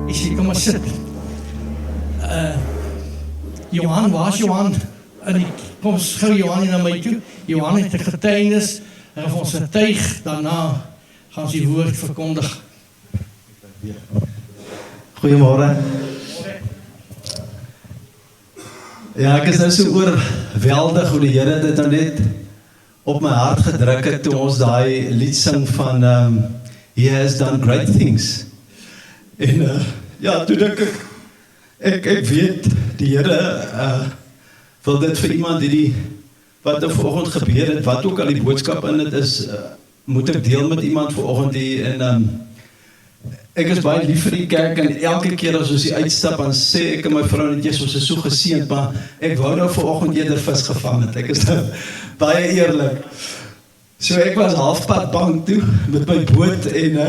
Ek sê, kom maar sit. Johan, waar is Johan? Kom gou Johan hier na my toe. Johan het 'n getuienis, hy gaan vir ons getuig, daarna gaan ons die woord verkondig. Goeiemôre. Ja, ek is nou so oorweldig hoe die Here dit nou net op my hart gedruk het toe ons daai lied sing van He has done great things. En ja, toe dink ek weet die Here wil dit vir iemand wat er vanoggend gebeur het, wat ook al die boodskap in dit is, moet ek deel met iemand vanoggend hier en ek is baie lief vir die kerk en elke keer as ons die uitstap dan sê ek en my vrou net ons is so geseënd, maar ek wou nou vanoggend eerder vis gevang het. Ek is nou baie eerlik. So ek was halfpad bank toe met my boot en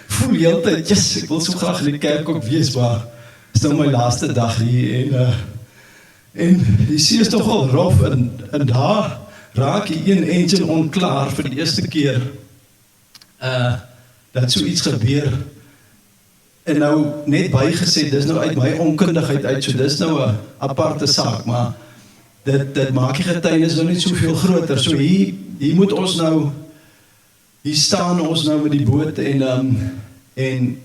voel heeltyd, ek wil so graag in die kerk ook wees, maar is nou my laaste dag hier en die see is toch al rof en daar raak die een engine onklaar vir die eerste keer dat so iets gebeur. En nou net bygesê, dis nou uit my onkundigheid uit, so dis nou 'n aparte saak, maar dit maak die getuienis nou net soveel groter. So hier moet ons nou, hier staan ons nou met die boot en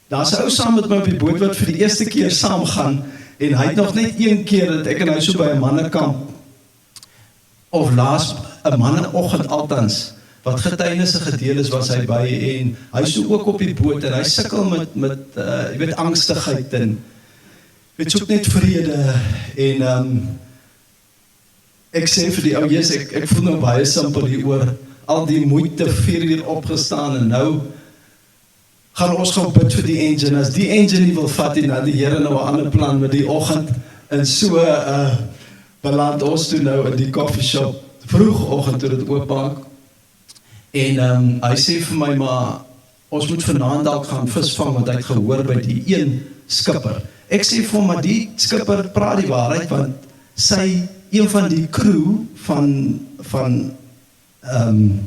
daar's 'n ou saam met my op die boot wat vir die eerste keer saam gaan en hy het nog net een keer dat ek en hy so by 'n mannekamp of laas 'n manneoggend altans wat getuienisse gedeel is, was hy by en hy is ook op die boot en hy sukkel met jy weet angstigheid en weet soek net vrede en ek sê vir die ou Jesus, ek voel nou baie simpel hier oor al die moeite 4 uur opgestaan en nou gaan ons gaan bid vir die engine. As die engine nie wil vat nie, dan die Here nou 'n ander plan met die oggend en so beland ons toe nou in die coffee shop vroegoggend toe dit oopmaak. En hy sê vir my, maar ons moet vanaand dalk gaan visvang, want hy het gehoor by die een skipper. Ek sê vir hom, maar die skipper praat die waarheid, want een van die crew van in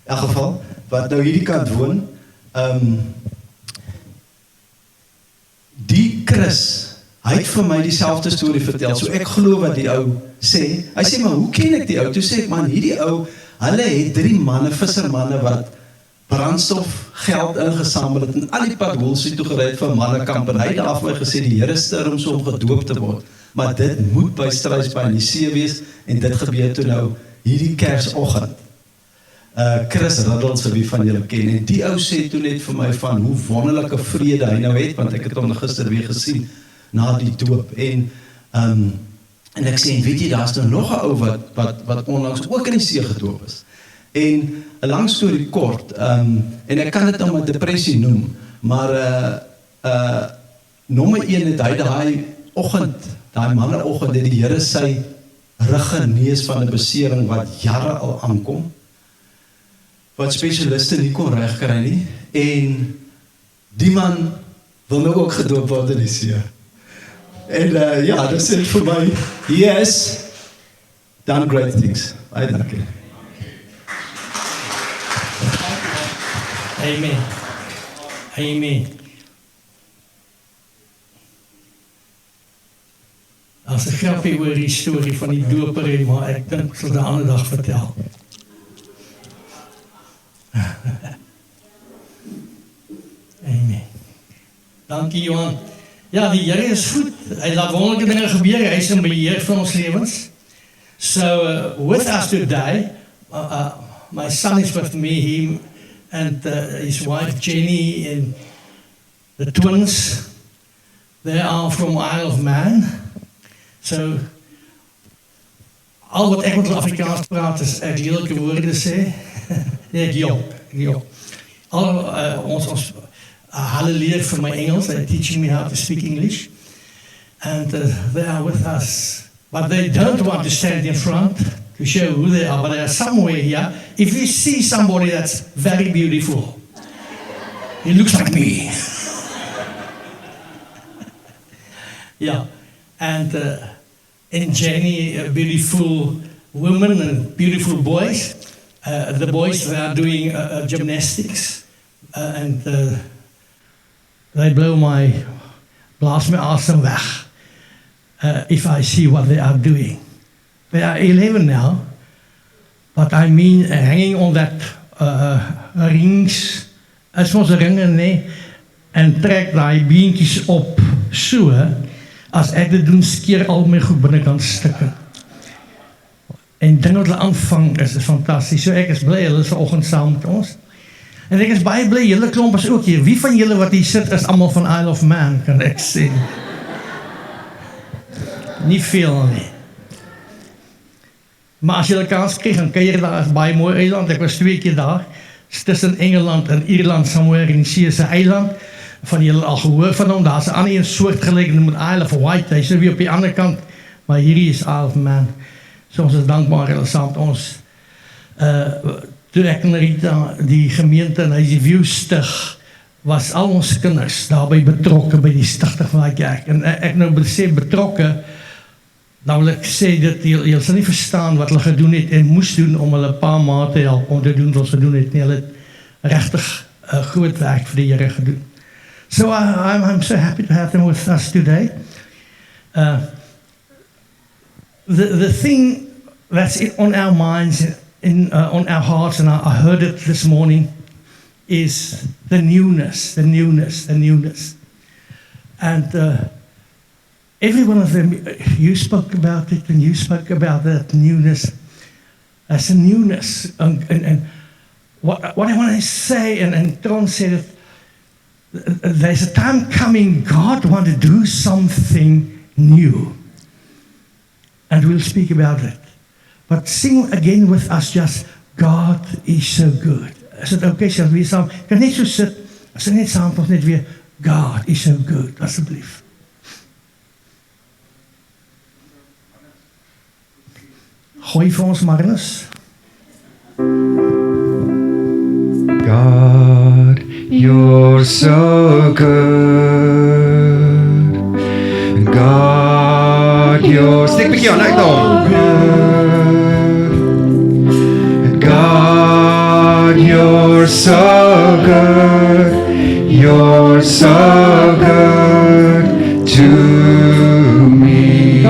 elk geval, wat nou hierdie kant woon, die Chris, hy het vir my dieselfde storie vertel, so ek glo wat die ou sê. Hy sê, maar hoe ken ek die ou? Toe sê ek, man, hierdie ou, hulle het 3 manne, vissermanne wat brandstof, geld ingesamel het en al die pad Woolsey toe gery het vir mannekamp en hy het daar vir my gesê die Here stuur hom so om gedoop te word. Maar dit moet by Struisbaai in die see wees en dit gebeur toe nou hierdie Kersoggend. Chris Riddles wie van julle ken en die ou sê toe net vir my van hoe wonderlike vrede hy nou het, want ek het hom gister weer gesien na die doop en ek sê, weet jy, daar is nou nog 'n ou wat onlangs ook in die see gedoop is. En 'n lang storie kort, en ek kan dit nou maar depressie noem, maar nommer 1 het hy daai oggend, daai manneoggend het die Here sy rug genees van 'n besering wat jare al aankom, wat spesialiste nie kon regkry nie, en die man wil nou ook gedoop word in die see. En ja, dit sê vir my, he has done great things. I dank u. Amen. Amen. As 'n grappie oor die storie van die doper, maar ek dink ek sal dit 'n ander dag vertel. Amen. Dankie Johan. Ja, die Here is goed. Hy laat wonderlike dinge gebeur. Hy is in beheer van ons lewens. So with us today, my son is with me, him and his wife Jenny and the twins. They are from Isle of Man. So al wat ek met Afrikaans praat is ek lelike woorde sê. Ek jok. Al ons hulle leer vir my Engels, they're teaching me how to speak English. And they are with us. But they don't want to stand in front to show who they are, but they are somewhere here. If you see somebody that's very beautiful, he looks like me. Yeah, and Jenny, a beautiful woman and beautiful boys. The boys, they are doing gymnastics and they blaas my asem weg if I see what they are doing. They are 11 now, but I mean hanging on that rings, is ons ringe nie, en trek daai beentjies op so, as ek dit doen, skeer al my goed binnekant stukke. En ding wat hulle aanvang is fantasties. So ek is bly, hulle is vanoggend saam met ons. En ek is baie bly, julle klomp is ook hier. Wie van julle wat hier sit, is allemaal van Isle of Man, kan ek sê. Nie veel nie. Maar as julle kans krijg, dan kan jy daar, is baie mooi eiland. Ek was 2 keer daar. Is tussen Engeland en Ierland, somewhere in die Seese eiland. Van julle al gehoor van hom, daar is 'n ander een soortgelyk, en met Isle of Wight, hy is weer op die ander kant, maar hierdie is Isle of Man. So ons is dankbaar, hulle saam met ons. Toe ek en Rita die gemeente en die View stig, was al ons kinders daarbij betrokken by die stigting van die kerk. En ek nou sê betrokken, dan wil ek sê dat jy sal nie verstaan wat hulle gedoen het en moes doen om hulle pa maat te help om te doen wat ze doen het. Nee, hulle het regtig groot werk vir die Here gedoen. So I'm so happy to have them with us today. The thing that's on our minds, on our hearts, and I heard it this morning, is the newness. And every one of them, you spoke about it, and you spoke about that newness. As a newness. And what I want to say, and Tron said it, there's a time coming, God wants to do something new. And we'll speak about it. But sing again with us just, God is so good. Is het oké, sal we saam, kan net so sit, as net saam ons net weer, God is so good, asseblief. Gooi vir ons Marinus. God, you're so good. God, you're stik bietjie aan uit hom. God, you're so good. You're so good to me.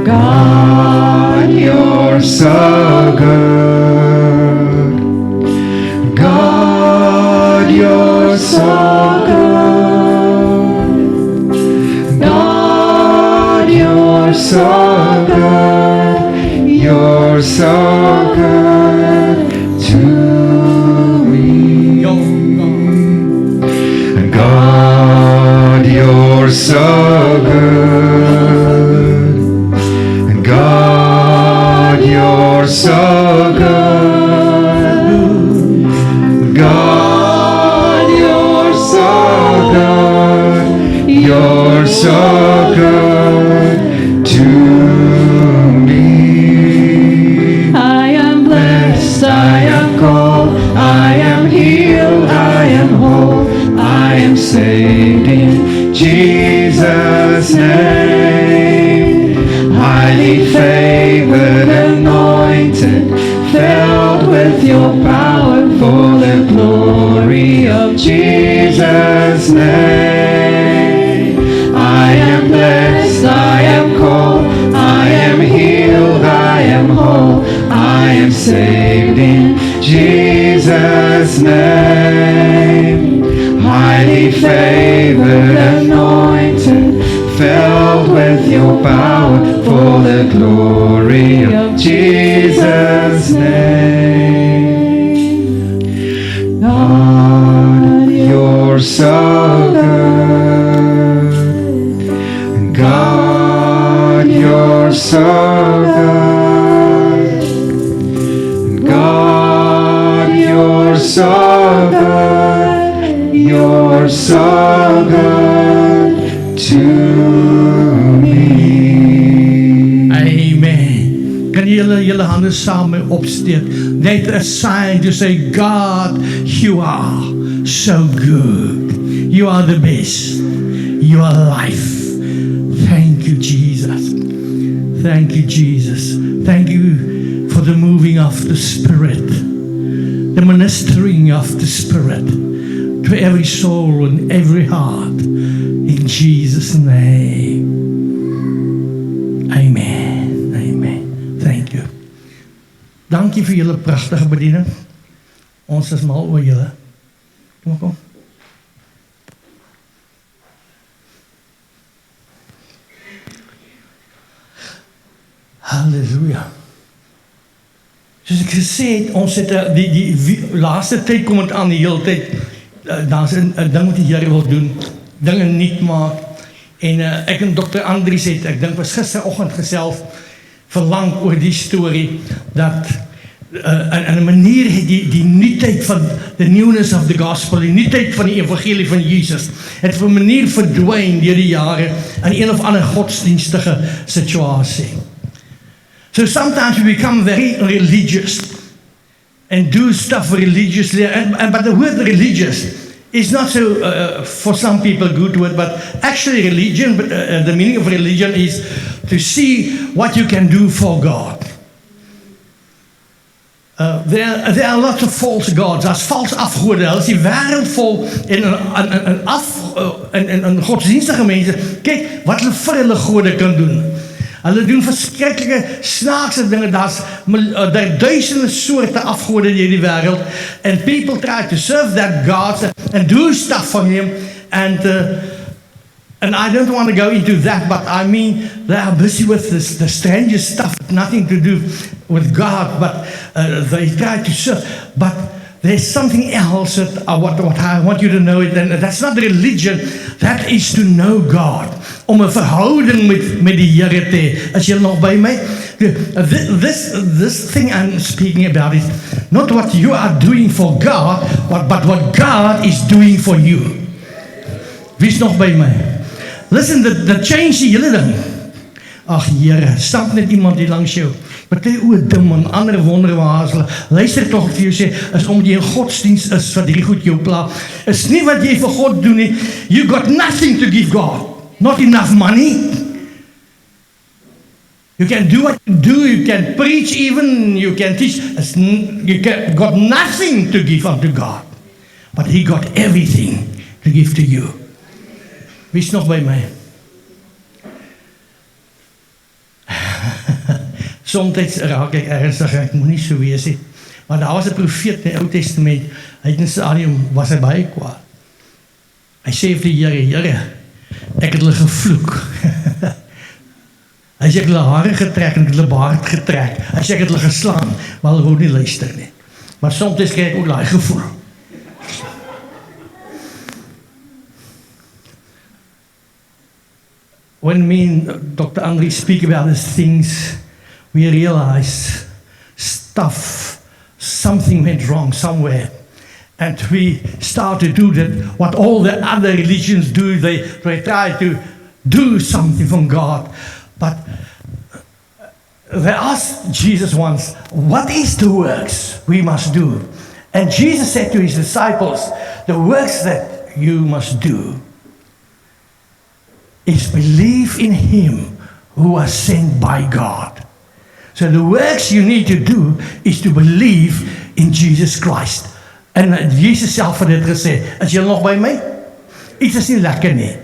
God, you're so good. God, you're so good. God, you're so good. God, you're so good. You're so good to me. God, you're so good. God, you're so good. God, you're so good. You're so good to me. I am blessed, I am called, I am healed, I am whole, I am saved in Jesus' name. Highly favored, anointed, filled with your power for the glory of Jesus' name. I am blessed, I am called, I am healed, I am whole, I am saved in Jesus' name. Highly favored, anointed, filled with your power for the glory of Jesus' name. God, you're so good. God, you're so good. God, you're so good. You're so good to me. Amen. Kan julle hande saam met opsteek? Net a sign to say, God, you are so good. You are the best. You are life. Thank you, Jesus. Thank you, Jesus. Thank you for the moving of the Spirit, the ministering of the Spirit, to every soul and every heart. In Jesus' name. Amen. Amen. Thank you. Dankie vir julle pragtige bediening. Ons is mal oor julle. Kom. Halleluja. Soos ek gesê het, ons het die laaste tyd kom het aan die hele tyd, daar's 'n ding wat die Here wil doen, dinge nuut maak, en ek en Dr. Andries het, ek dink was gisteroggend gesels, verlang oor die storie, dat in 'n manier het die nuutheid van the newness of the gospel, die nuutheid van die evangelie van Jesus, het op 'n manier verdwyn deur die jare in een of ander godsdienstige situasie. So sometimes we become very religious and do stuff religiously, but the word religious is not so, for some people, good word, but actually religion, the meaning of religion is to see what you can do for God. There are lots of false gods, as false afgode, as die wêreld vol en godsdienstige mense, kyk wat hulle vir hulle gode kan doen. Hulle doen verskriklike snaakse dinge, daar's duisende soorte afgode in die wêreld, and people try to serve that God and do stuff for him, and I don't want to go into that, but I mean, they are busy with the strangest stuff, nothing to do with God, but they try to serve, but there's something else that what I want you to know, and that's not religion, that is to know God. Om 'n verhouding met die Here te hê. As jy nog by my, this thing I'm speaking about is not what you are doing for God, but what God is doing for you. Wie's nog by my? Listen, the change die hele ding. Ag Here, stap net iemand hier langs jou. Party oor dim en ander wonder waar hulle luister tog vir jou sê, is omdat jy in godsdienst is wat hierdie goed jou pla. Is nie wat jy vir God doen nie. You got nothing to give God. Not enough money. You can do what you do, you can preach even, you can teach. Got nothing to give unto God. But he got everything to give to you. Wie's nog by my? Soms raak ek ernstig, ek moet nie so wees nie. Maar daar was 'n profeet in die Ou Testament, hy het in 'n stadium was hy baie kwaad. Hy sê vir die Here, ek het hulle gevloek. Hy sê ek het hulle hare getrek en ek het hulle baard getrek. Hy sê ek het hulle geslaan, maar hulle wou nie luister nie. Maar soms kry ek ook daai gevoel. When me and Dr. Andries speak about these things, we realize something went wrong somewhere. And we start to do that, what all the other religions do, they try to do something from God. But they asked Jesus once, what is the works we must do? And Jesus said to his disciples, the works that you must do is believe in him who was sent by God. So the works you need to do is to believe in Jesus Christ. En Jesus self het dit gesê, is jy nog by my? Iets is nie lekker nie.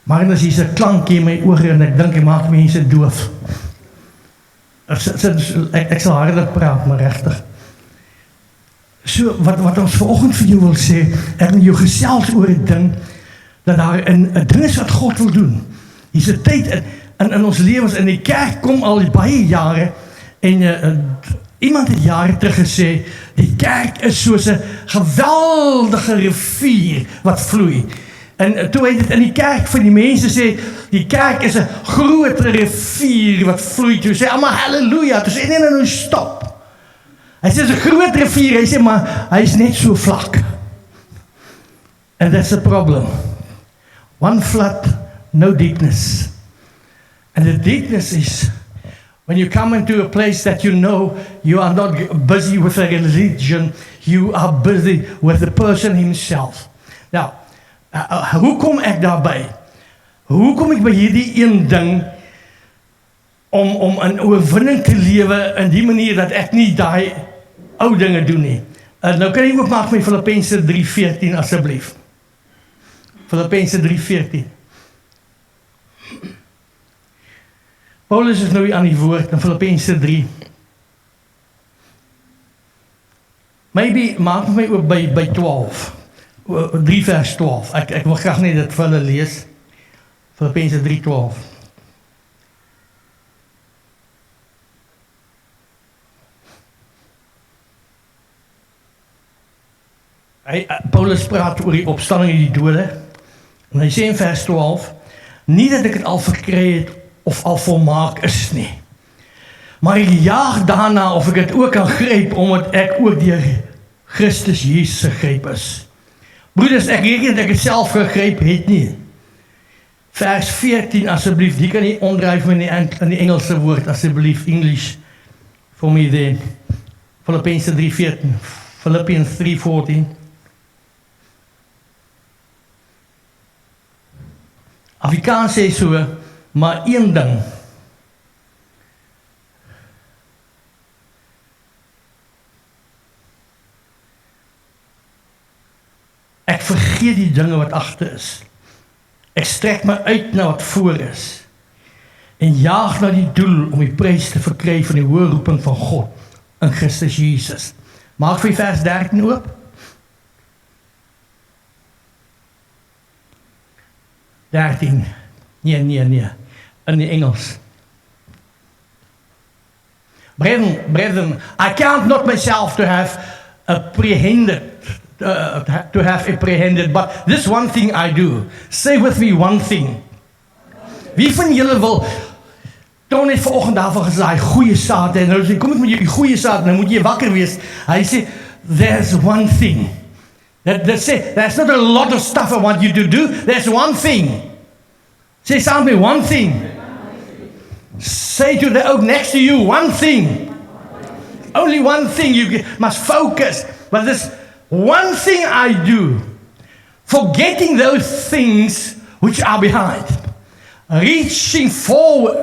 Maar dan is hier 'n klankie in my oor en ek dink hy maak mense doof. Ek sal harder praat, maar regtig. So, wat ons vanoggend vir jou wil sê, ek wil jou gesels oor 'n ding, dat daar 'n ding is wat God wil doen. Hier's 'n tyd in ons lewens, in die kerk kom al baie jare, en iemand het jare terug gesê, die kerk is soos 'n geweldige rivier wat vloei. En toe het dit in die kerk vir die mense sê, die kerk is 'n groot rivier wat vloei. Toe sê almal halleluja, toe sê nee, stop. Hy sê 'n groot rivier, hy sê maar hy is net so vlak. And that's the problem. One flood, no deepness. And the deepness is when you come into a place that you know you are not busy with a religion, you are busy with the person himself. Now, hoe kom ek daarby? Hoe kom ek by hierdie een ding om 'n oorwinning te lewe in die manier dat ek nie daai ou dinge doen nie, Nou kan jy oopmaak met Filippense 3:14 asseblief. Filippense 3:14. Paulus is nou hier aan die woord in Filippense 3. Maybe maak my oop by 12. 3 vers 12. Ek wil graag net dit vir hulle lees. Filippense 3:12. Paulus praat oor die opstanding uit die dode. En hy sê in vers 12, nie dat ek het al verkry het of al volmaak is nie. Maar ek jaag daarna of ek het ook kan gryp, omdat ek ook deur Christus Jesus gegryp is. Broeders, ek reken dat ek het self gegryp het nie. Vers 14 asseblief, die kan nie omdryf in die Engelse woord, asseblief, English, for me there. Filippense 3:14, Philippians 3:14. Afrikaans sê so, maar een ding. Ek vergeet die dinge wat agter is. Ek strek my uit na wat voor is. En jaag na die doel om die prys te verkry van die hoë roeping van God in Christus Jesus. Maak vir vers 13 oop. 13. Nee. In die Engels. Brethren, I count not myself to have apprehended, but this one thing I do. Say with me one thing. Wie van julle wil Toon het vanoggend daarvan gesê, hy goeie saad, en nou sê, kom ek met jou goeie saad, nou moet jy wakker wees. Hy sê, there's one thing. That's it. There's not a lot of stuff I want you to do. There's one thing. Say something, one thing. Say to the oak next to you, one thing. Only one thing. You must focus. But this one thing I do, forgetting those things which are behind, reaching forth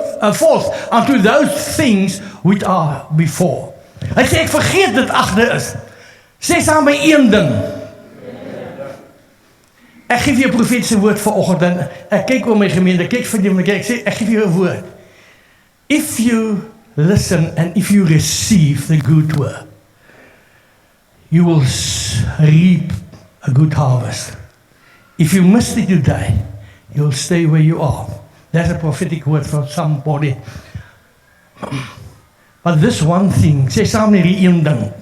unto those things which are before. Hy sê, ek vergeet dit agter is. Sê saam my een ding. Ek geef jou 'n profetiese woord vanoggend en ek kyk oor my gemeente, kyk vir jou, ek sê, ek geef jou 'n woord. If you listen and if you receive the good word, you will reap a good harvest. If you miss it today, you'll stay where you are. That's a prophetic word for somebody. But this one thing, sê saam net die een ding.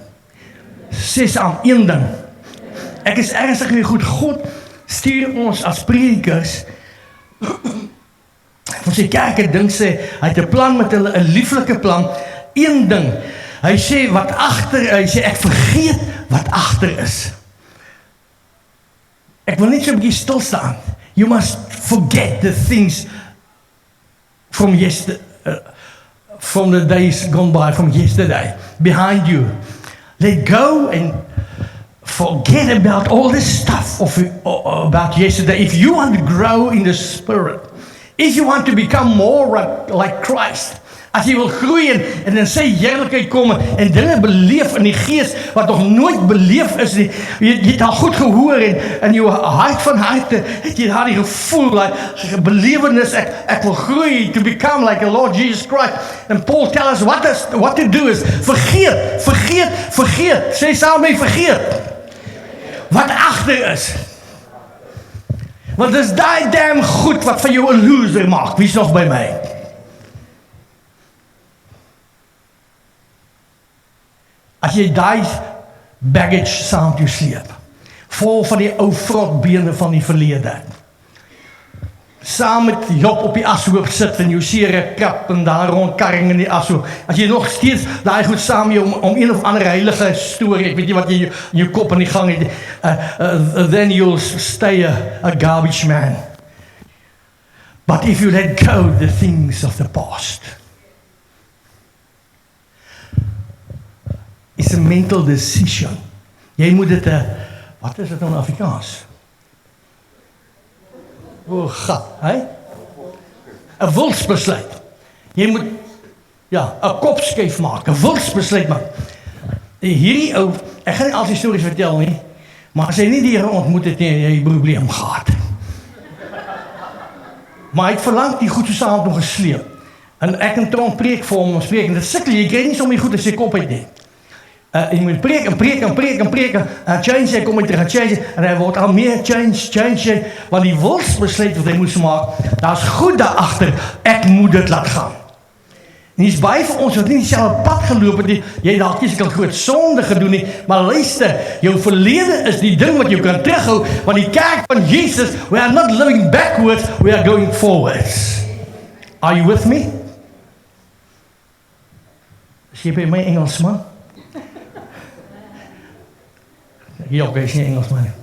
Sê saam een ding. Ek is ernstig weer goed. God stuur ons as predikers. Ons sê kerk, ek dink sê, hy het 'n plan met hulle, 'n lieflike plan. Een ding. Hy sê wat agter, hy sê ek vergeet wat agter is. Ek wil net so 'n bietjie stil staan. You must forget the things from yesterday, from the days gone by, from yesterday, behind you. Let go and forget about all this stuff about yesterday. If you want to grow in the Spirit, if you want to become more like Christ, as jy wil groei en in sy heerlikheid kom en dinge beleef in die gees wat nog nooit beleef is nie, jy het al goed gehoor en in jou hart van harte het jy daar die gevoel, like belewenis, ek wil groei to become like the Lord Jesus Christ. And Paul tells us what to do is vergeet, sê saam met my, vergeet wat agter is. Want dis daai damn goed wat van jou 'n loser maak. Wie's nog by my? As jy daai baggage saam met jou sleep, vol van die ou vrotbene van die verlede, saam met Job op die ashoop sit en jou sere krap en daar rondkarring in die ashoop, as jy nog steeds daai goed saam met jou om een of ander heilige storie, ek weet nie wat jy in jou kop in die gang het, then you'll stay a garbage man. But if you let go the things of the past, it's a mental decision. Jy moet dit, wat is dit nou in Afrikaans? Gat, hè? 'n wilsbesluit. Jy moet, 'n kopskuif maak, 'n wilsbesluit maak. Hierdie ou, ek gaan nie al die stories vertel nie, maar as hy nie die Here ontmoet het nie, het hy 'n probleem gehad. Maar hy het verlang die goed so saam nog gesleep. En ek en Tron preek vir hom, ons preek, en dit sukkel, jy kry nie sommer goed as jy kop uit nie. Jy moet preek en preek en preek en preek, en change, hy kom uit terug, change, en hy word al meer change, want die wilsbesluit wat hy moes maak, daar is goed daarachter, ek moet dit laat gaan. En dis baie vir ons wat nie dieselfde pad geloop het nie, jy dalk nie seker groot sonde gedoen nie, maar luister, jou verlede is die ding wat jou kan terughou, want die kerk van Jesus, we are not living backwards, we are going forwards. Are you with me? Is jy by my Engelsman? Ja, ek is nie Engelsman.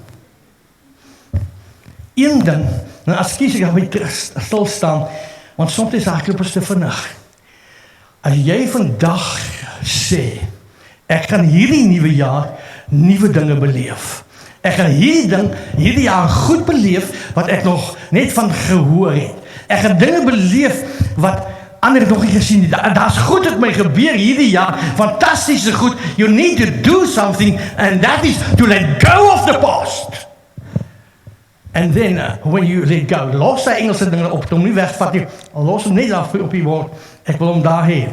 Een ding, nou as kies ek by stil staan, want soms is hardloop is te vinnig. As jy vandag sê, ek gaan hierdie nuwe jaar nuwe dinge beleef. Ek gaan hierdie jaar goed beleef wat ek nog net van gehoor het. Ek gaan dinge beleef wat ander nog nie gesien het. Daar's goed met my gebeur hierdie jaar, fantastiese goed. You need to do something and that is to let go of the past. And then when you let go, los die Engelse dinge op, hom nie wegvat nie, los hom net af op die woord, ek wil hom daar hê.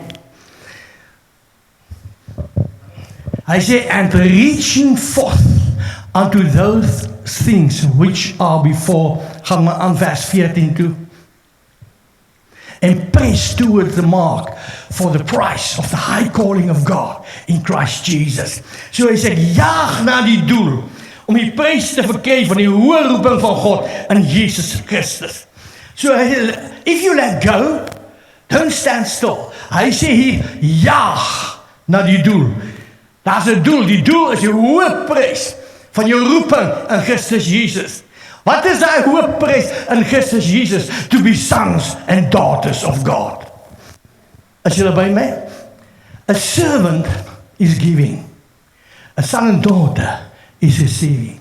Hy sê, and reaching forth unto those things which are before, gaan maar aan vers 14 toe, and press towards the mark for the prize of the high calling of God in Christ Jesus. So hy sê, jaag na die doel, om die prys te verkry van die hoë roeping van God in Jesus Christus. So, if you let go, don't stand still. Hy sê hier, jaag na die doel. Daar is 'n doel, die doel is die hoë prys van jou roeping in Christus Jesus. Wat is daai hoë prys in Christus Jesus? To be sons and daughters of God. Is julle by my? A servant is giving. A son and daughter is receiving.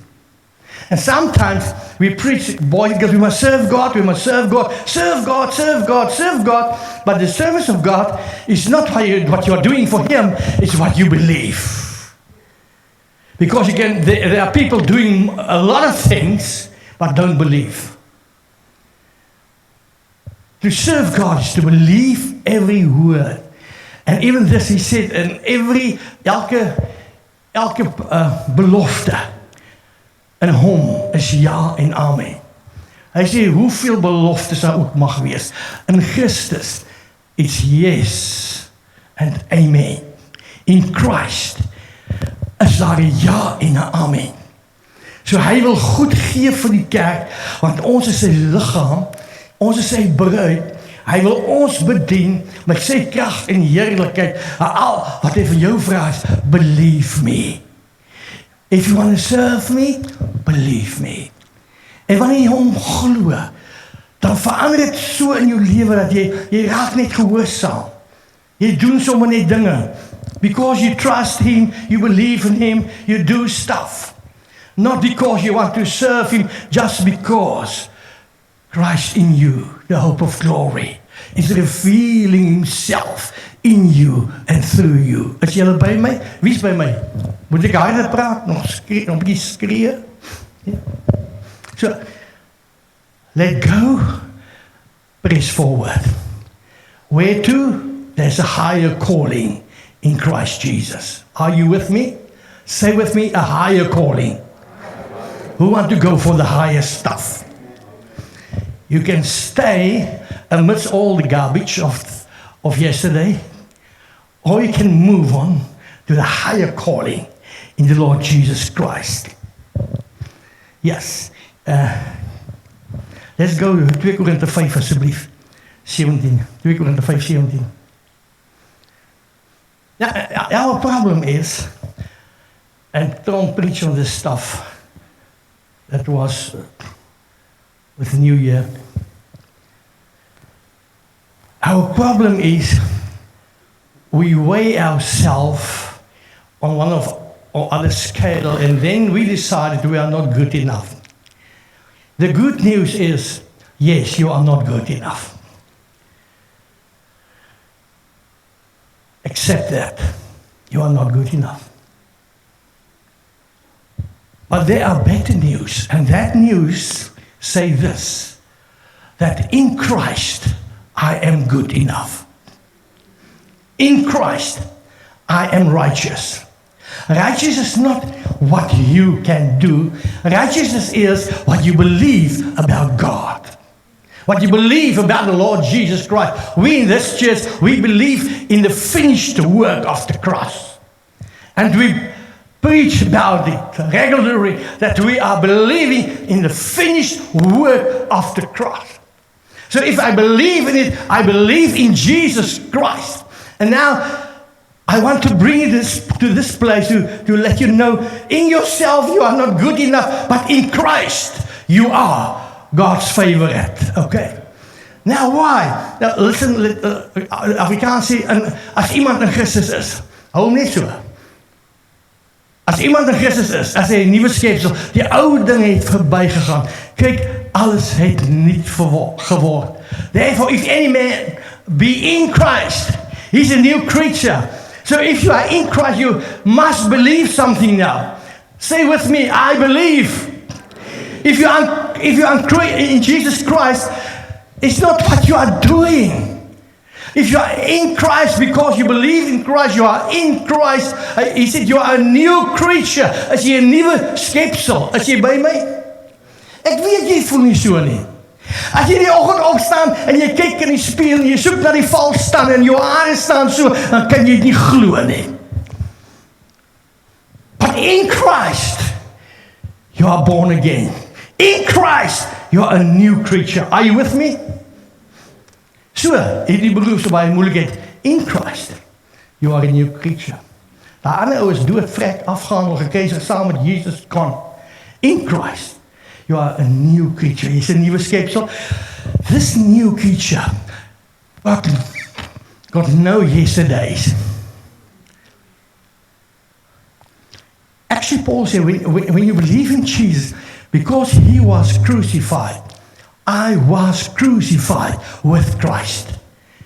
And sometimes we preach, boy, because we must serve God, serve God, serve God. But the service of God is not what you are doing for Him, it's what you believe. Because there are people doing a lot of things, but don't believe. To serve God is to believe every word. And even this, he said, in elke belofte in hom is ja en amen. Hy sê, hoeveel beloftes daar ook mag wees. In Christus, it's yes and amen. In Christ is daar 'n ja en 'n amen. So hy wil goed gee vir die kerk, want ons is sy liggaam, ons is sy bruid. Hy wil ons bedien met sy krag en heerlikheid. Al wat hy van jou vra is, believe me. If you want to serve me, believe me. En wanneer jy hom glo, dan verander dit so in jou lewe dat jy raak net gehoorsaam. Jy doen sommer net dinge. Because you trust him, you believe in him, you do stuff. Not because you want to serve him, just because Christ in you, the hope of glory, is revealing himself in you and through you. Is julle by my? Wie is by my? Moet ek harder praat? Nog 'n bietjie skree? Ja. So, let go, press forward. Where to? There's a higher calling in Christ Jesus. Are you with me? Say with me, a higher calling. Who want to go for the higher stuff? You can stay amidst all the garbage of yesterday, or you can move on to the higher calling in the Lord Jesus Christ. Yes. Let's go to 2 Korinthe 5 asseblief. 17. 2 Korinthe 5, 17. Our problem is, and don't preach on this stuff, that was with the New Year. Our problem is we weigh ourselves on one or other scale, and then we decided we are not good enough. The good news is, yes, you are not good enough. Accept that. You are not good enough. But there are better news, and that news say this, that in Christ I am good enough. In Christ I am righteous. Righteousness is not what you can do. Righteousness is what you believe about God. What you believe about the Lord Jesus Christ. We in this church, we believe in the finished work of the cross. And we preach about it regularly, that we are believing in the finished work of the cross. So if I believe in it, I believe in Jesus Christ. And now I want to bring this to this place to let you know, in yourself you are not good enough, but in Christ you are God's favorite. Okay. Nou why? Nou listen, Afrikaans sê, as iemand in Christus is, hou hom net so. As iemand in Christus is, as hy 'n nuwe skepsel, die ou ding het verbygegaan. Kyk, alles het nuut geword. Therefore, if any man be in Christ, he's a new creature. So if you are in Christ, you must believe something now. Say with me, I believe. If you are in Jesus Christ, it's not what you are doing. If you are in Christ because you believe in Christ, you are in Christ. He said you are a new creature. As jy 'n nuwe skepsel, as jy by my. Ek weet jy voel nie so nie. As jy die oggend opstaan en jy kyk in die spieël en jy soek na die valstand en jou hare staan so, dan kan jy dit nie glo nie. But in Christ, you are born again. In Christ, you are a new creature. Are you with me? So, hierdie beroep so baie moeilikheid. In Christ, you are a new creature. Daai ander ou is dood, vrek, afgehandel, gekeiser saam met Jesus kon. In Christ, you are a new creature. Jy's 'n nuwe skepsel. This new creature got no yesterdays. Actually, Paul said, when you believe in Jesus, because he was crucified, I was crucified with Christ.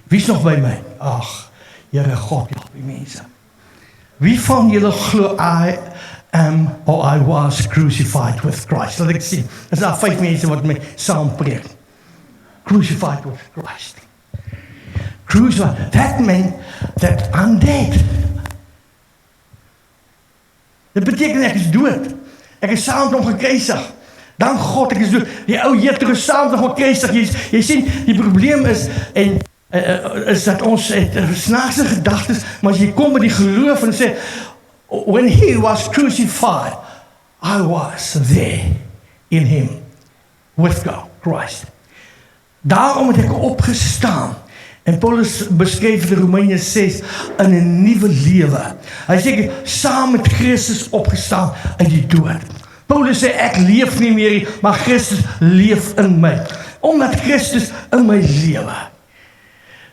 Wie is nog by my? Ag, Here God, help die mense. Wie van julle glo I am or I was crucified with Christ? Laat ek sien. Dis daar 5 mense wat my saam preek. Crucified with Christ. Crucified. That meant that I'm dead. Dit beteken ek is dood. Ek is saam met hom gekruisig. Dank God, ek is dood. Die ou Jethro saam met hom gekruisig. Jy sien, die probleem is is dat ons het snaakse gedagtes, maar as jy kom met die geloof en sê, when he was crucified, I was there in him with God, Christ. Daarom het ek opgestaan. En Paulus beskryf in Romeine 6 in 'n nuwe lewe. Hy sê saam met Christus opgestaan uit die dood. Paulus sê ek leef nie meer, maar Christus leef in my. Omdat Christus in my lewe.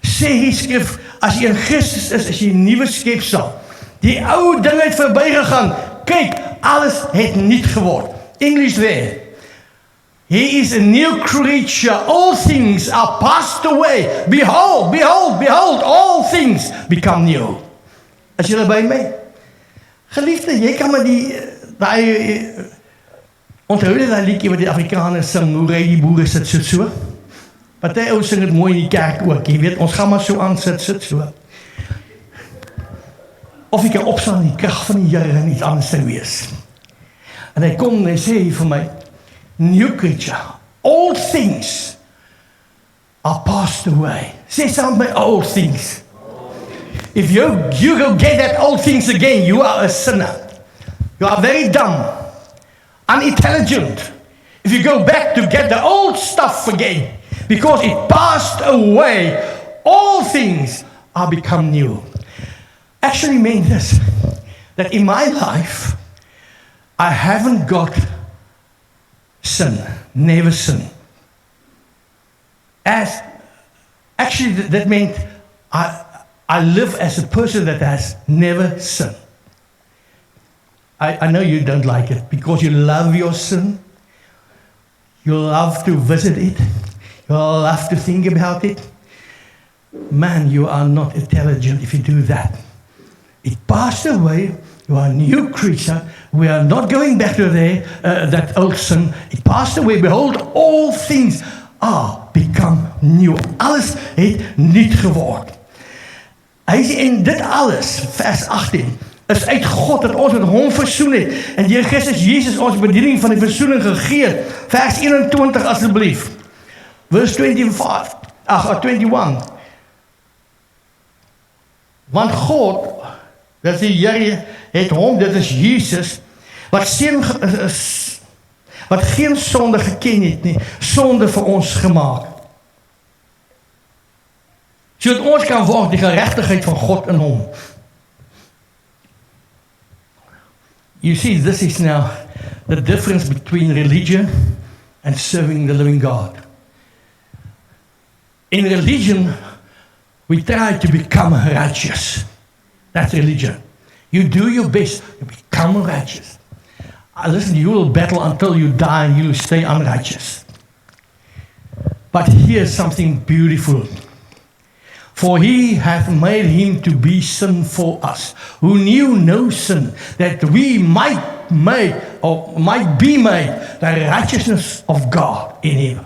Sê hy skrif, as jy in Christus is jy 'n nuwe skepsel. Die ou ding het verbygegaan. Kyk, alles het nuut geword. English there. He is a new creature. All things are passed away. Behold, behold, behold, all things become new. As julle by my? Geliefde, jy kan maar daai onthou jy daai liedjie wat die Afrikaners sing, hoe ry die boere sit so. Party ou sing dit mooi in die kerk ook, jy weet, ons gaan maar so aan sit so. Of ek kan opstaan in die krag van die Here en iets anders te wees. En hy kom en hy sê vir my, new creature, all things are passed away. Say something, all things. If you go get that all things again, you are a sinner. You are very dumb, unintelligent. If you go back to get the old stuff again, because it passed away, all things are become new. Actually means this, that in my life, I haven't got sin, never sin. Actually that meant I live as a person that has never sinned. I know you don't like it because you love your sin. You love to visit it. You love to think about it. Man, you are not intelligent if you do that. It passed away. You are a new creature. we are not going back to that old sin. It passed away. Behold, all things are become new. Alles het nuut geword. Hy sê, en dit alles, vers 18, is uit God dat ons met hom versoen het. En deur Christus Jesus ons bediening van die versoening gegee het. Vers 21 asseblief. Vers 21. Want God, dat is die Here, het hom, dit is Jesus, wat geen sonde geken het nie, sonde vir ons gemaak. Sodat ons kan word die geregtigheid van God in hom. You see, this is now the difference between religion and serving the living God. In religion, we try to become righteous. That's religion. You do your best to become righteous. Listen, you will battle until you die and you will stay unrighteous. But here's something beautiful. For he hath made him to be sin for us, who knew no sin, that we might be made the righteousness of God in him.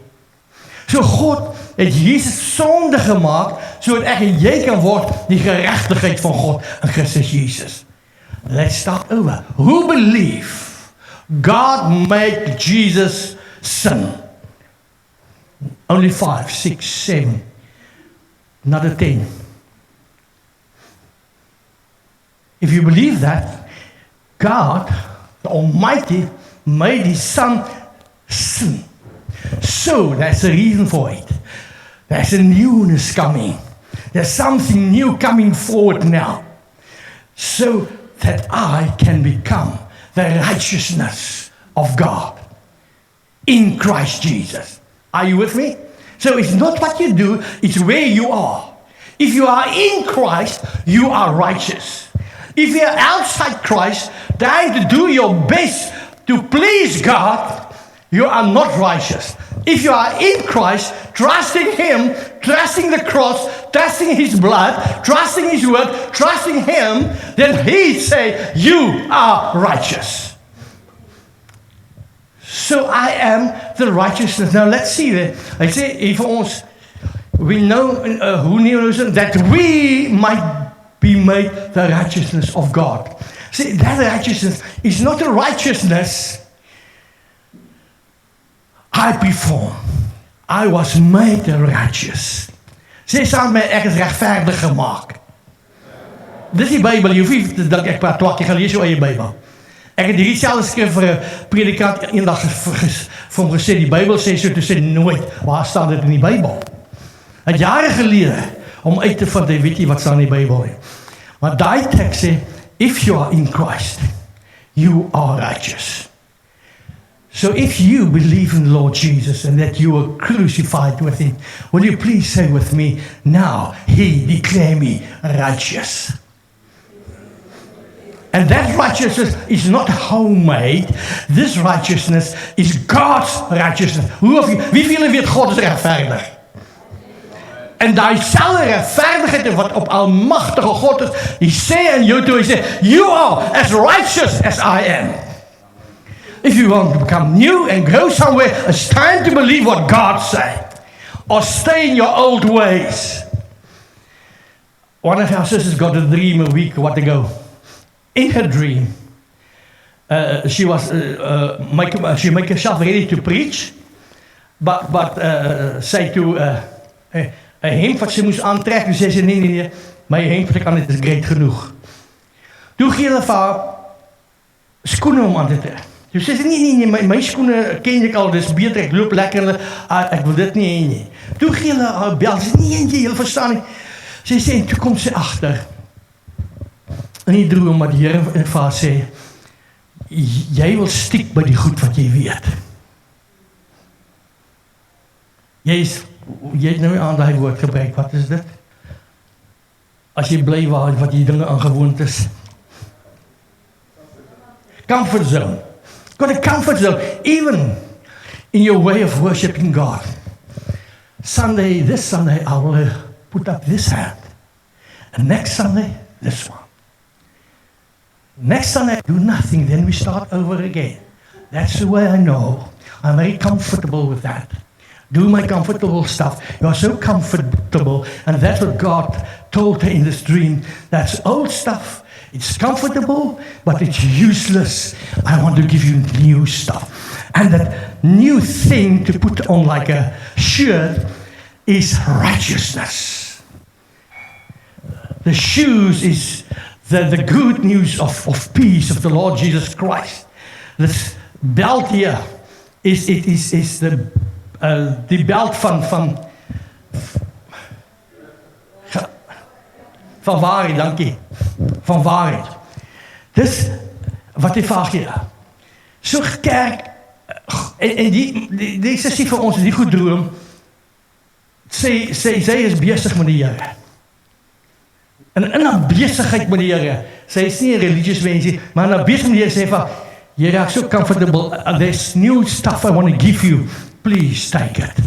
So God het Jesus sonde gemaak, sodat ek en jy kan word die geregtigheid van God in Christus Jesus. Let's start over. Who believe God made Jesus sin? Only 5, 6, 7. Another 10. If you believe that, God, the Almighty, made His Son sin. So that's the reason for it. There's a newness coming. There's something new coming forward now. So that I can become the righteousness of God in Christ Jesus. Are you with me? So it's not what you do, it's where you are. If you are in Christ, you are righteous. If you're outside Christ, trying to do your best to please God, you are not righteous. If you are in Christ, trusting Him, trusting the cross, trusting His blood, trusting His word, trusting Him, then He say, you are righteous. So I am the righteousness. Now let's see that. I say, if ons, we know who knew that we might be made the righteousness of God. See, that righteousness is not a righteousness I perform. I was made righteous. Sê saam met ek is regverdig gemaak. Dis die Bybel, jy hoef nie te dink ek praat twak, jy gaan lees jou eie Bybel. Ek het hierdie selfde skrif vir 'n predikant eendag vir hom gesê, die Bybel sê so, toe sê nooit, waar staan dit in die Bybel? Het jare gelede, om uit te vind, weet jy wat staan in die Bybel nie. Maar daai teks sê, if you are in Christ, you are righteous. So if you believe in the Lord Jesus and that you were crucified with Him, will you please say with me, now He declare me righteous. And that righteousness is not homemade. This righteousness is God's righteousness. Wie van julle weet God is regverdig? En daai selfde regverdigheid wat op almagtige God is, hy sê in jou toe, hy sê, you are as righteous as I am. If you want to become new and go somewhere, it's time to believe what God said. Or stay in your old ways. One of our sisters got a dream a week ago. In her dream, she made herself ready to preach, but sy toe 'n hemp wat sy moes aantrek, en sê sy, nee, my hemp wat ek aan het is great genoeg. Toe gee hulle vir haar skoene om aan te trek. Toe sê sy, nee, my skoene ken ek al, dis beter, ek loop lekker, ek wil dit nie hê nie. Toe gee hulle haar bel, sy sê, nee, jy verstaan nie. Sy sê, en toe kom sy agter, in die droom wat die Here vir haar sê, jy wil stiek by die goed wat jy weet. Jy het nou aan daai woord gebruik, wat is dit? As jy bly waar wat jy dinge aangewoond is. Comfort zone. Got a comfort zone, even in your way of worshiping God. This Sunday, I will put up this hand. And next Sunday, this one. Next time I do nothing, then we start over again. That's the way I know. I'm very comfortable with that. Do my comfortable stuff. You are so comfortable, and that's what God told her in this dream. That's old stuff. It's comfortable, but it's useless. I want to give you new stuff. And that new thing to put on like a shirt is righteousness. The shoes is the good news of peace of the Lord Jesus Christ. This belt here is the belt van waarheid, dankie. Van waarheid. Dis wat die vraag gee. So kerk, en die sessie vir ons, die goed droom, sy is besig met die Here. En in haar besigheid met die Here, sy is nie 'n religious mens nie, maar in haar besigheid met die Here sê van, Here, I'm so comfortable, there's new stuff I want to give you, please take it.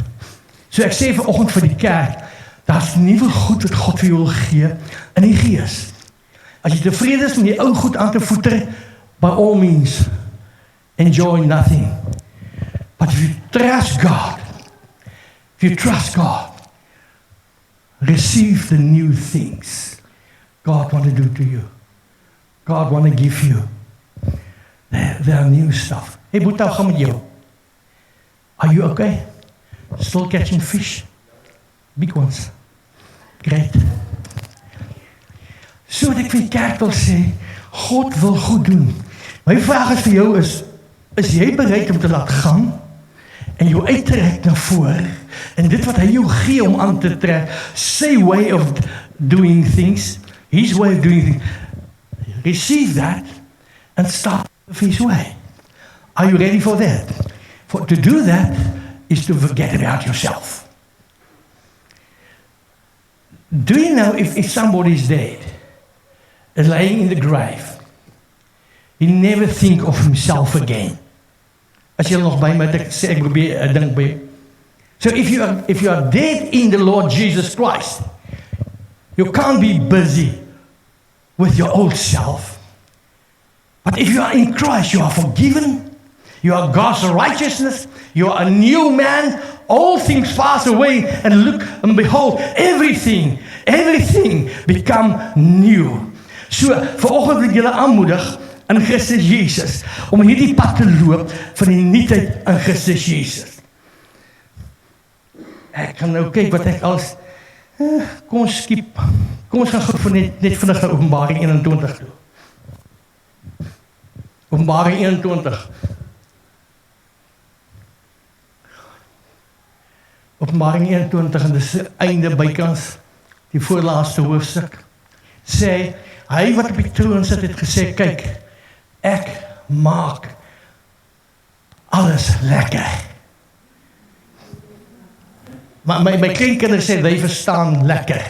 So ek sê vanoggend vir die kerk, daar's nuwe goed wat God vir jou wil gee in die gees. As jy tevrede is om die ou goed aan te voeter, by all means, enjoy nothing. But if you trust God, receive the new things God want to do to you. God want to give you. There are new stuff. Hey, Boeta, hoe gaan met jou? Are you okay? Still catching fish? Big ones. Great. So wat ek vir die kerk wil sê, God wil goed doen. My vraag is vir jou is jy bereid om te laat gaan en jou uit te reik na voor en dit wat hy jou gee om aan te trek, sy way of doing things, his way of doing things, receive that and start with his way. Are you ready for that? To do that is to forget about yourself. Do you know if somebody is dead, is laying in the grave, he never think of himself again. As jy nog by my sê, ek probeer 'n ding by. So if you are dead in the Lord Jesus Christ, you can't be busy with your old self. But if you are in Christ, you are forgiven. You are God's righteousness. You are a new man. All things pass away, and look and behold, everything become new. So, vanoggend wil ek julle aanmoedig in Christus Jesus om hierdie pad te loop van die nuutheid in Christus Jesus. Ek kan nou kyk wat ek als kom ons skiep. Kom ons gaan gou net vinnig na Openbaring 21 toe. Openbaring 21. Openbaring 21 en dis einde bykans die voorlaaste hoofstuk. Sê hy wat op die troon sit het gesê, kyk, ek maak alles lekker. Maar my kleinkinders sê, hy verstaan lekker.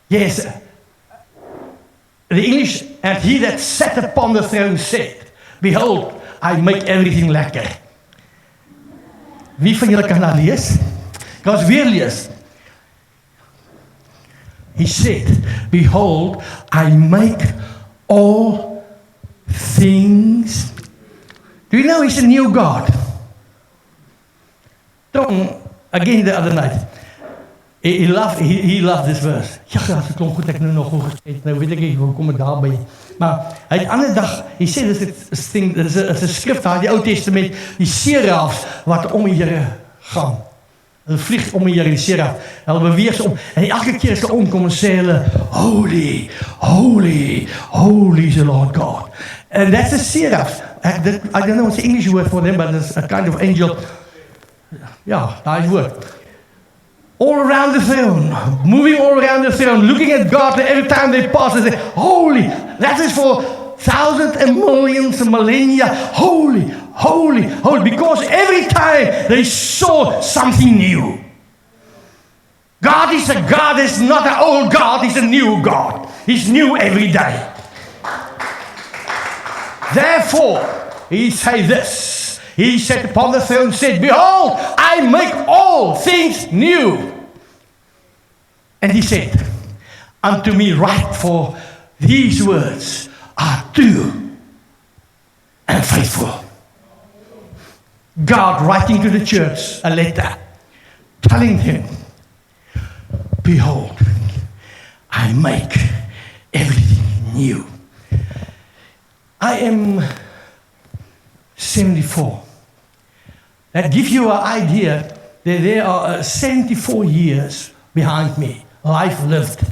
Yes, the English, and he that sat upon the throne said, behold, I make everything lekker. Wie van julle kan dat lees? Kan ons weer lees? He said, behold, I make all things. Do you know he's a new God? Tom, again the other night, he loved this verse. Ja, as ek klomp goed ek nog goed gesê het, nou weet ek nie, hoe kom ek daarby. Maar hy het ander dag, hy sê, dit is 'n skrif daar, die Ou Testament, die serafs wat om die Here gaan. Hulle vlieg om die Here, die seraf. Hulle beweeg so om, en elke keer as hulle omkom, sê hulle, holy, holy, holy is the Lord God. And that's a seraph. I don't know what's the English word for them, but it's a kind of angel. Ja, daai woord. All around the throne, moving all around the throne, looking at God, and every time they pass, they say, holy. That is for thousands and millions and millennia. Holy, holy, holy. Because every time they saw something new. God is a God, is not an old God, he's a new God. He's new every day. Therefore, he said this. He sat upon the throne and said, behold, I make all things new. And he said, unto me write, for these words are true and faithful. God writing to the church a letter, telling them, behold, I make everything new. I am 74. That gives you an idea that there are 74 years behind me, life lived.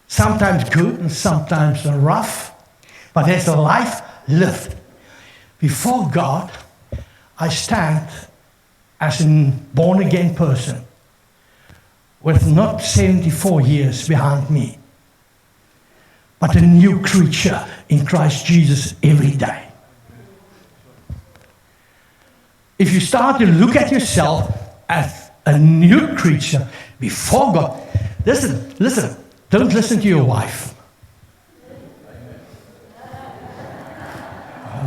Sometimes good and sometimes rough, but there's a life lived. Before God, I stand as a born-again person with not 74 years behind me, but a new creature in Christ Jesus every day. If you start to look at yourself as a new creature before God, listen, don't listen to your wife.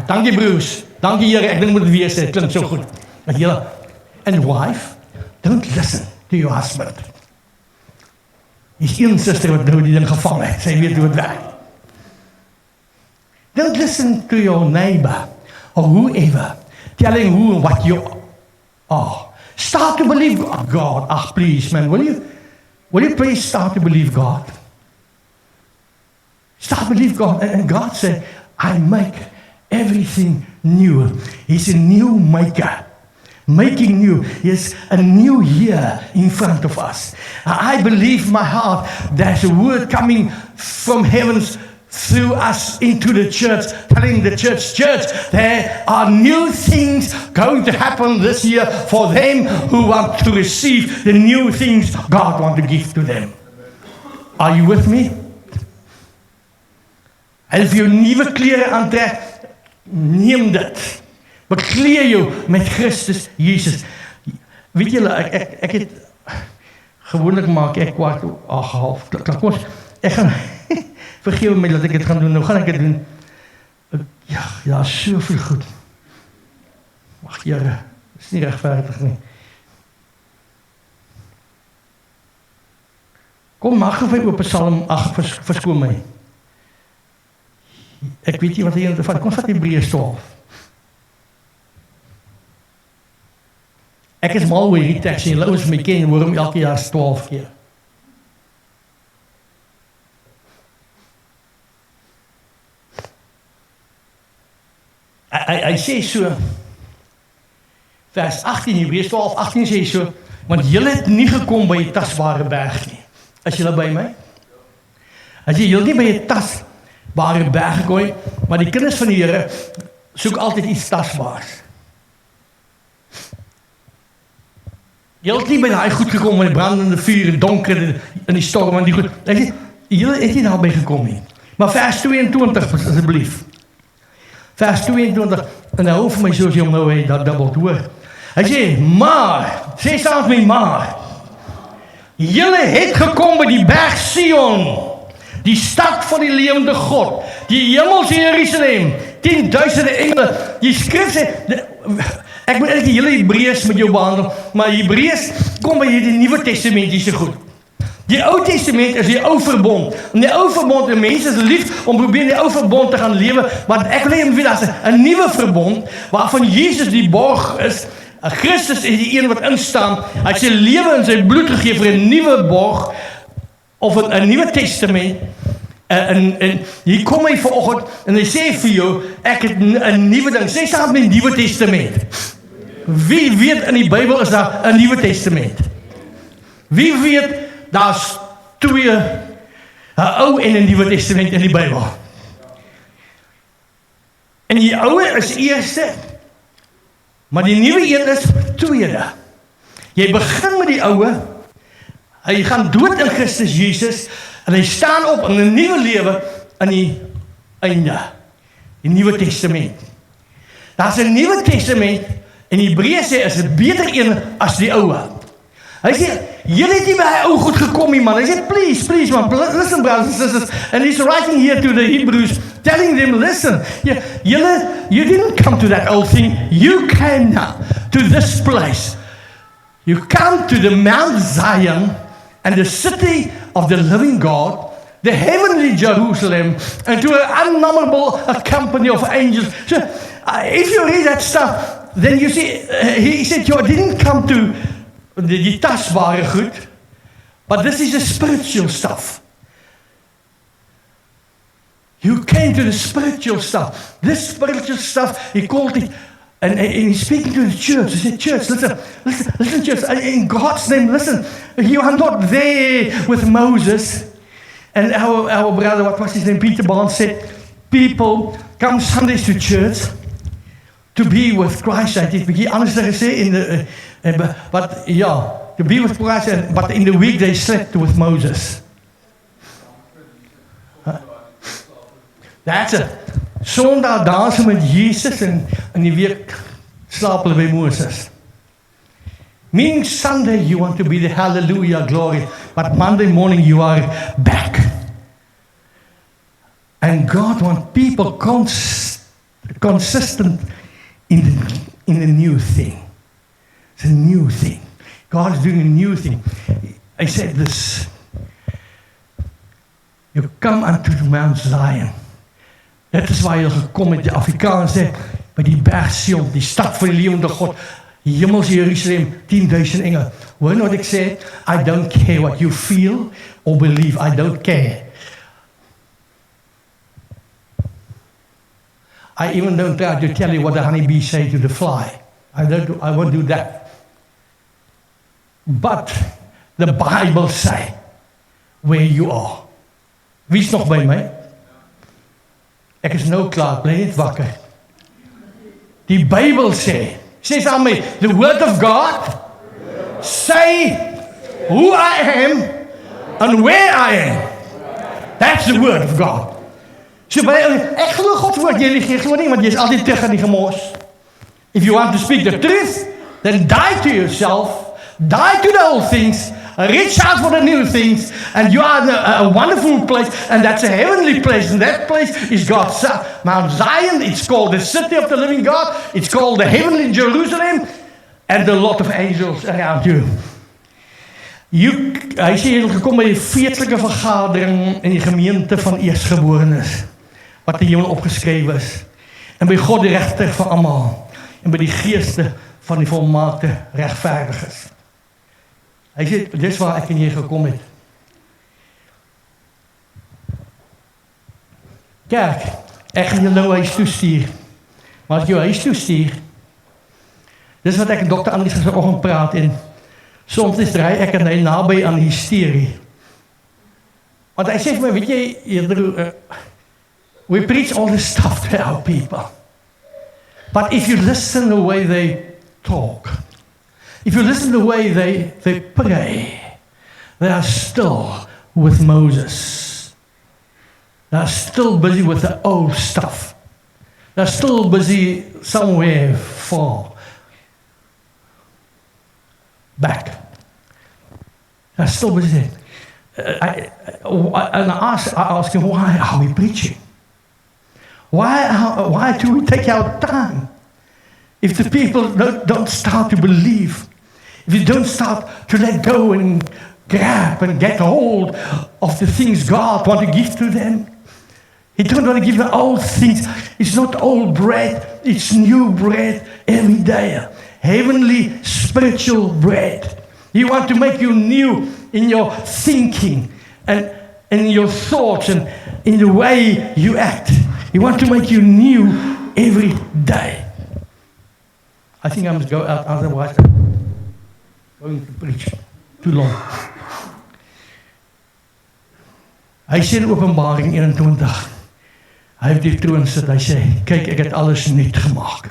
Dankie Bruce, dankie Here, ek dink moet weer sê, klink so goed. And wife, don't listen to your husband. Dis een suster wat nou die ding gevang het, sy weet hoe het werk. Don't listen to your neighbor or whoever telling who and what you are. Start to believe God. Please, man, will you please start to believe God? Start to believe God. And God said, I make everything new. He's a new maker. Making new. Is a new year in front of us. I believe my heart there's a word coming from heavens through us into the church, telling the church, there are new things going to happen this year for them who want to receive the new things God wants to give to them. Are you with me? En as jy nuwe klere aantrek, neem dit. Bekleed jou met Christus Jesus. Weet julle, ek het gewoonlik maak ek kwart, half, kom ons, ek gaan vergewe my dat ek dit gaan doen, nou gaan ek dit doen. Ja, soveel goed. Ag Here, is nie regverdig nie. Kom, mag jy op Psalm 8 verskoon my. Ek weet nie wat hier in die vat, kom vat Hebreërs 12. Ek is mal oor hierdie teks, en julle ouens my ken, hoor hom elke jaar 12 keer. Hy sê so, vers 18, Hebreërs 12, 18 sê so, want julle het nie gekom by 'n tasbare berg nie. Is julle by my? As jy nie by 'n tasbare berg gekom, maar die kinders van die Here soek altyd iets tasbaars. Jy het nie by daai goed gekom met die brandende vuur en donker in die storm en die goed. Julle het nie daarby gekom nie. Maar vers 22 asseblief. Vers 22, en hy hoef my soos jy hom nou het, dat dubbel hoor. Hy sê, maar, sê saam met my, maar, julle het gekom by die berg Sion, die stad van die lewende God, die hemelse Jerusalem, 10.000 engele, die skrif sê, ek moet eintlik die hele Hebreërs met jou behandel, maar Hebreërs kom by die Nuwe Testament hier so goed. Die Ou Testament is die ou verbond. En die ou verbond, die mense is lief om probeer die ou verbond te gaan lewe, want ek wil hê om weer as 'n nuwe verbond, waarvan Jesus die borg is, Christus is die een wat instaan, hy het sy lewe en sy bloed gegee vir 'n nuwe borg, of 'n Nuwe Testament, en hier kom hy vanoggend, en hy sê vir jou, ek het 'n nuwe ding, sê saam met die Nuwe Testament. Wie weet in die Bybel is daar 'n Nuwe Testament? Wie weet daar's twee, 'n Ou en 'n Nuwe Testament in die Bybel. En die Ou is eerste, maar die nuwe een is tweede. Jy begin met die Ou, hy gaan dood in Christus Jesus, en hy staan op in 'n nuwe lewe aan die einde. Die Nuwe Testament. Daar's 'n Nuwe Testament, en Hebreërs sê is 'n beter een as die Ou. Hy sê, julle het nie by hy ou goed gekom nie, man. Hy sê, please, man, listen, brothers and sisters. And he's writing here to the Hebrews, telling them, listen, you didn't come to that old thing. You came now to this place. You come to the Mount Zion and the city of the living God, the heavenly Jerusalem, and to an unnumberable company of angels. So, if you read that stuff, then you see, he said, you didn't come to die tasbare goed, but this is the spiritual stuff. You came to the spiritual stuff. This spiritual stuff, he called it, and he's speaking to the church. He said, church, listen, church, in God's name, listen, you are not there with Moses. And our brother, what was his name, Peter Barnes said, people come Sundays to church to be with Christ. I think he anders gesê in the, but yeah, to be with Christ, but in the week they slept with Moses. That's it. Sondag dansen met Jesus en in die week slaap hulle by Moses. Meaning Sunday you want to be the hallelujah glory, but Monday morning you are back. And God wants people consistent in the new thing. It's a new thing. God is doing a new thing. I said this. You come unto Mount Zion. Dit is waar jy gekom het, die Afrikaans sê, by die berg Sion, die stad van die lewende God, hemels Jerusalem, 10,000 engele. Hoor nou wat ek sê, I don't care what you feel or believe, I don't care. I even don't try to tell you what the honeybee say to the fly. I won't do that. But the Bible say where you are. Wie is nog by my? Ek is nou klaar, bly net wakker. Die Bybel sê saam met my, the word of God say who I am and where I am. That's the word of God. So ek glo God woord, jy glo nie, want jy is altyd terug in die gemors. If you want to speak the truth, then die to yourself, die to the old things, reach out for the new things, and you are in a wonderful place, and that's a heavenly place, and that place is God's Mount Zion. It's called the city of the living God. It's called the heavenly Jerusalem, and a lot of angels around you. Hy sê jy het gekom by die feestelike vergadering in die gemeente van eerstgeborenes, wat in hemel opgeskryf is, en by God die regter van almal, en by die geeste van die volmaakte regverdiges. Hy sê, dis waar ek en jy gekom het. Kerk, ek gaan jou nou huis toe stuur, maar as jy huis toe stuur, dis wat ek en Dr. Andries gisteroggend praat, en soms is draai ek en hy naby aan hysterie. Want hy sê vir my, weet jy, we preach all this stuff to our people. But if you listen the way they talk, if you listen the way they pray, they are still with Moses. They are still busy with the old stuff. They are still busy somewhere far back. They are still busy. I ask him, why are we preaching? Why do we take our time? If the people don't start to believe, if you don't start to let go and grab and get hold of the things God wants to give to them, He don't want to give them old things. It's not old bread, it's new bread every day. Heavenly, spiritual bread. He wants to make you new in your thinking and in your thoughts and in the way you act. He wants to make you new every day. I think I must go out, otherwise I'm going to preach too long. Hy sê in Openbaring 21, hy het die troon sit, hy sê, kyk, ek het alles nuut gemaak.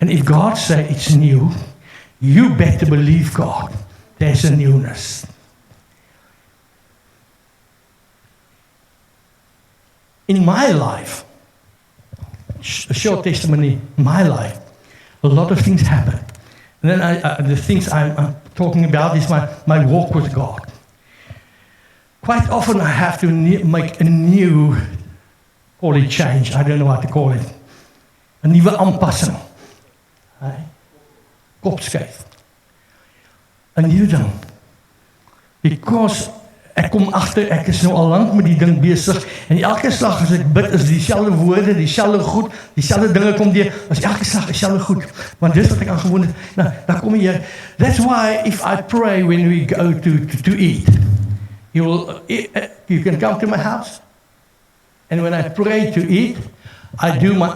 And if God say it's new, you better believe God. There's a newness. In my life, a short testimony, my life, a lot of things happen. And then the things I'm talking about is my walk with God. Quite often I have to make a new, call it change, I don't know what to call it. Een nieuwe aanpassing. Kopskuif. Een nieuw ding. Because Ek kom agter, ek is nou al lank met die ding besig en elke slag as ek bid is dieselfde woorde, dieselfde goed, dieselfde dinge kom deur, as elke slag dieselfde goed. Want dis wat ek aangewoon het. Nou, dan kom jy. That's why if I pray when we go to eat, you can come to my house. And when I pray to eat, I do my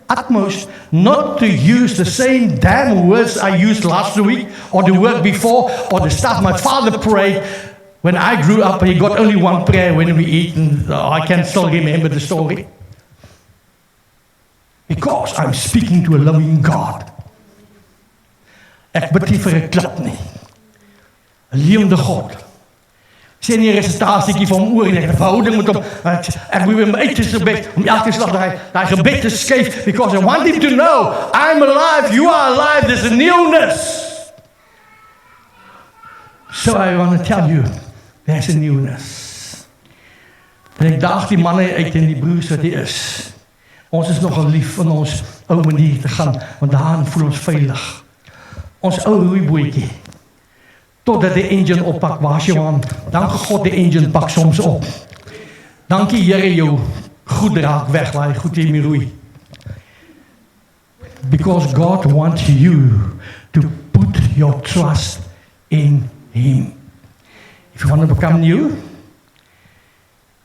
utmost not to use the same damn words I used last week or the week before or the stuff my father prayed. When I grew up, he got only one prayer when we eat, and I can still remember the story. Because I'm speaking to a loving God. Ek bid nie vir 'n klip nie. 'n Lewende God. Sê nie 'n resitasietjie van hom oor en ek het 'n verhouding met hom. Ek moet hom uit te bid om elke slag daai gebed te skuif, because I want him to know I'm alive, you are alive, there's a newness. So I want to tell you, there's a newness. En ek daag die manne uit en die broers wat hier is. Ons is nogal lief van ons ou manier te gaan, want daarin voel ons veilig. Ons ou roeibootjie. Totdat die engine oppak, waar is jou aan? Dankie God, die engine pak soms op. Dankie Here, jou goed raak weg, waar jy goed hiermee roei. Because God wants you to put your trust in Him. If you want to become new,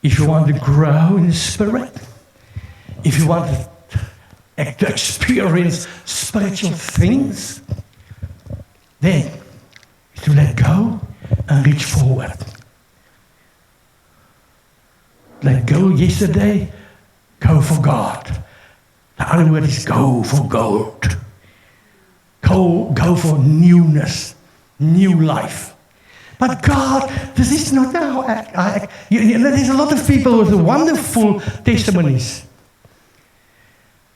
if you want to grow in the Spirit, if you want to experience spiritual things, then to let go and reach forward. Let go yesterday, go for God. The other word is go for gold. Go for newness, new life. But God, this is not how there's a lot of people with wonderful testimonies.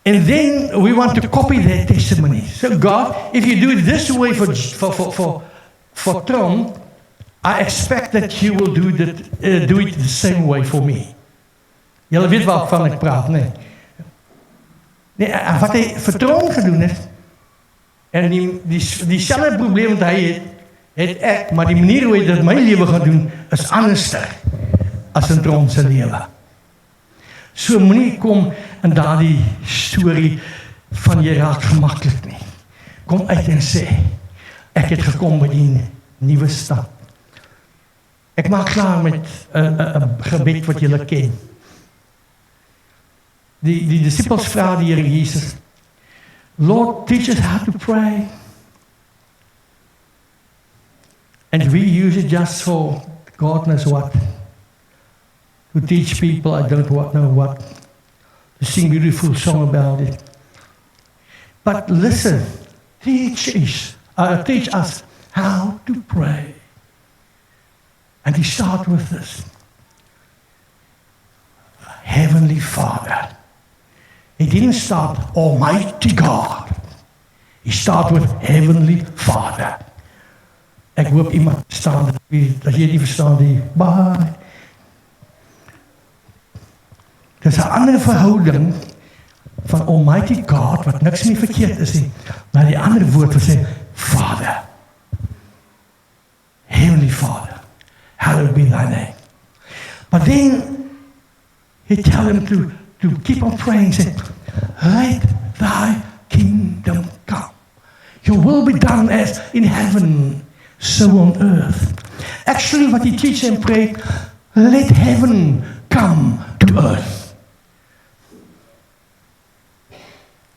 And then we want to copy their testimony. So God, if you do it this way for Tom, I expect that you will do it the same way for me. Julle weet waarvan ek praat, nee. Nee, wat hy vir Tom gedoen het, en dieselfde probleem wat hy het ek, maar die manier hoe hy dit my lewe gaan doen, is anderster as in Tom se lewe. So moenie kom in daardie storie van jy raak gemaklik nie. Kom uit en sê, ek het gekom by die nuwe stad. Ek maak klaar met 'n gebed wat julle ken. Die disciples vra die Here Jesus, Lord, teach us how to pray. And we use it just for God knows what. To teach people, I don't know what. To sing a beautiful song about it. But listen, teach us how to pray. And he starts with this. Heavenly Father. He didn't start Almighty God. He started with Heavenly Father. Ek hoop iemand verstaan dat jy die verstaan die bye. Dis 'n ander verhouding van Almighty God wat niks nie verkeerd is nie, maar die ander woord wat sê Father. Heavenly Father. Hallowed be thy name. But then he tell him to keep on praying, say, let thy kingdom come. Your will be done as in heaven, so on earth. Actually, what he teaches and pray, let heaven come to earth.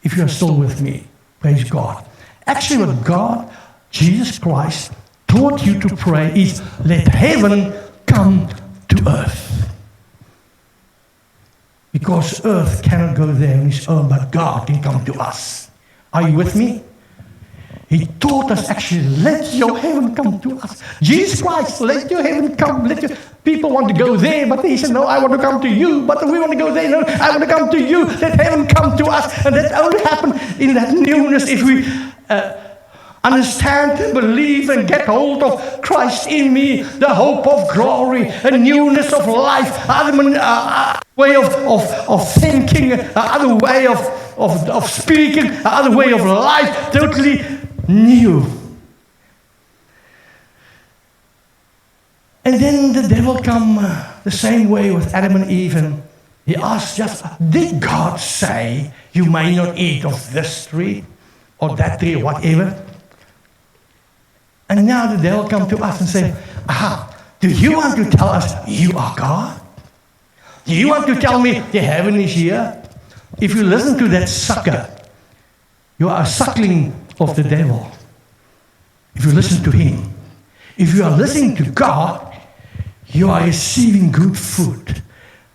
If you are still with me, praise God. Actually, what God, Jesus Christ, taught you to pray is, let heaven come to earth. Because earth cannot go there on its own, but God can come to us. Are you with me? He taught us actually, let your heaven come to us. Jesus Christ, let your heaven come. People want to go there, but he said, no, I want to come to you. But we want to go there, no, I want to come to you. Let heaven come to us. And that only happens in that newness if we understand and believe and get hold of Christ in me, the hope of glory, a newness of life, other way of thinking, other way of speaking, other way of life, totally new. And then the devil come the same way with Adam and Eve, and he asked just, did God say you may not eat of this tree or that tree, whatever? And now the devil come to us and say, aha, do you want to tell us you are God? Do you want to tell me the heaven is here? If you listen to that sucker, you are a suckling of the devil. If you listen to him. If you are listening to God, you are receiving good food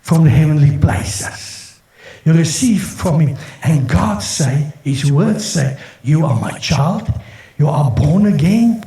from the heavenly places. You receive from him. And God say, his words say, you are my child. You are born again.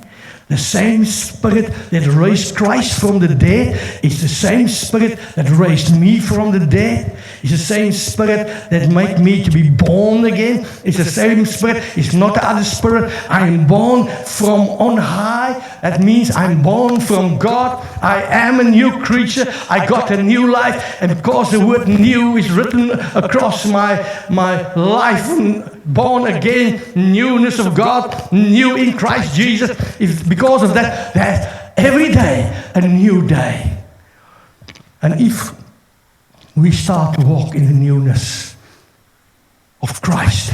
The same spirit that raised Christ from the dead is the same spirit that raised me from the dead. It's the same spirit that made me to be born again. It's the same spirit. It's not the other spirit. I am born from on high. That means I'm born from God. I am a new creature. I got a new life. And because the word new is written across my life, born again, newness of God, new in Christ Jesus, it's because of that every day a new day. And if we start to walk in the newness of Christ,